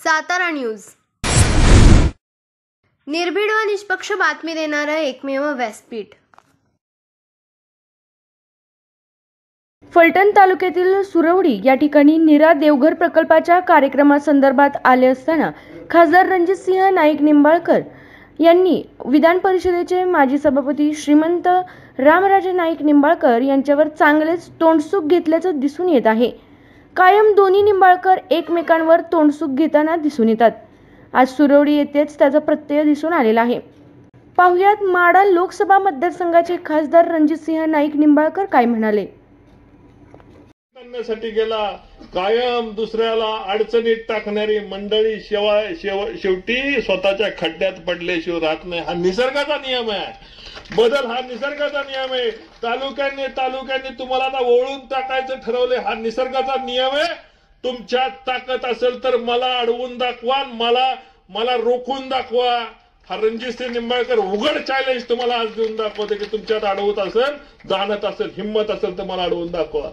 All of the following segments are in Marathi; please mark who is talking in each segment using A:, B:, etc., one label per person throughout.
A: सातारा न्यूज, निर्भीड व निष्पक्ष बातमी देणारं एकमेव व्यासपीठ।
B: फलटण तालुक्यातील सुरवडी या ठिकाणी नीरा देवघर प्रकल्पाच्या कार्यक्रमासंदर्भात आले असताना खासदार रणजितसिंह नाईक निंबाळकर यांनी विधान परिषदेचे माजी सभापती श्रीमंत रामराजे नाईक निंबाळकर यांच्यावर चांगलेच तोंडसुख घेतल्याचं दिसून येत आहे। कायम दोन्ही निंबाळकर एकमेकांवर तोंडसुख घेताना दिसून येतात। आज सुरवडी येथेच त्याचा प्रत्यय दिसून आलेला आहे। पाहुयात माढा लोकसभा मतदारसंघाचे खासदार रणजितसिंह नाईक निंबाळकर काय म्हणाले।
C: साठी गेला, कायम दुसऱ्याला अडचणीत टाकणारी मंडळी शेवटी स्वतःच्या खड्ड्यात पडल्याशिवाय राहत नाही। हा निसर्गाचा नियम आहे। बदल हा निसर्गाचा नियम आहे। तालुक्यांनी तुम्हाला आता ओळून टाकायचं ठरवले, हा निसर्गाचा नियम आहे। तुमच्यात ताकद असेल तर मला अडवून दाखवा, मला रोखून दाखवा। हा रणजितसिंह निंबाळकर उघड चॅलेंज तुम्हाला आज देऊन दाखवते की तुमच्यात अडवत असेल, जाणत असेल, हिंमत असेल तर मला अडवून दाखवा।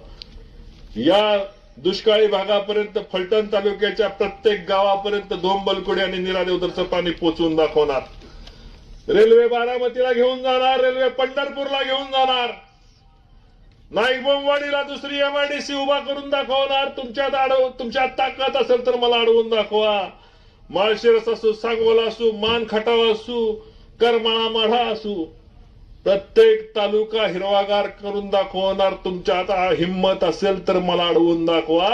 C: या दुष्काळी भागापर्यंत फलटण तालुक्याच्या प्रत्येक गावापर्यंत धोंबलकुडी आणि नीरा देवघरचं पाणी पोहोचवून दाखवणार। रेल्वे बारामतीला घेऊन जाणार, रेल्वे पंढरपूरला घेऊन जाणार, नाईकबोमवाडीला दुसरी MIDC उभा करून दाखवणार। तुमच्यात ताकद असेल तर मला अडवून दाखवा। माळशिरस असू, सांगोला असू, मान खटाव असू, करमाळा माढा असू, प्रत्येक तालुका हिरवागार करून दाखवणार। तुमच्यात हिंमत असेल तर मला अडवून दाखवा।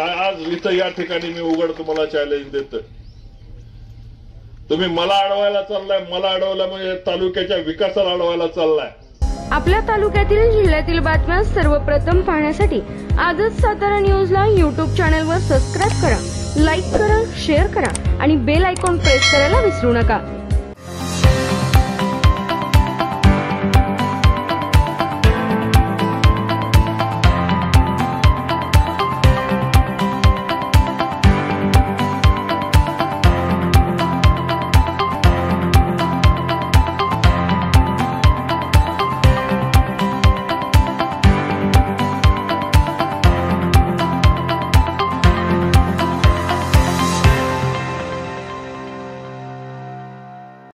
C: आज इथं या ठिकाणी मी उघड तुम्हाला चॅलेंज देतोय। तुम्ही मला अडवायला चाललाय, मला अडवलं म्हणजे तालुक्याच्या विकासाला अडवायला चाललाय।
B: आपल्या तालुक्यातील जिल्ह्यातील बातम्या सर्वप्रथम पाहण्यासाठी आजच सातारा न्यूजला YouTube चॅनलवर सबस्क्राइब करा, लाईक करा, शेअर करा आणि बेल आयकॉन प्रेस करायला विसरू नका।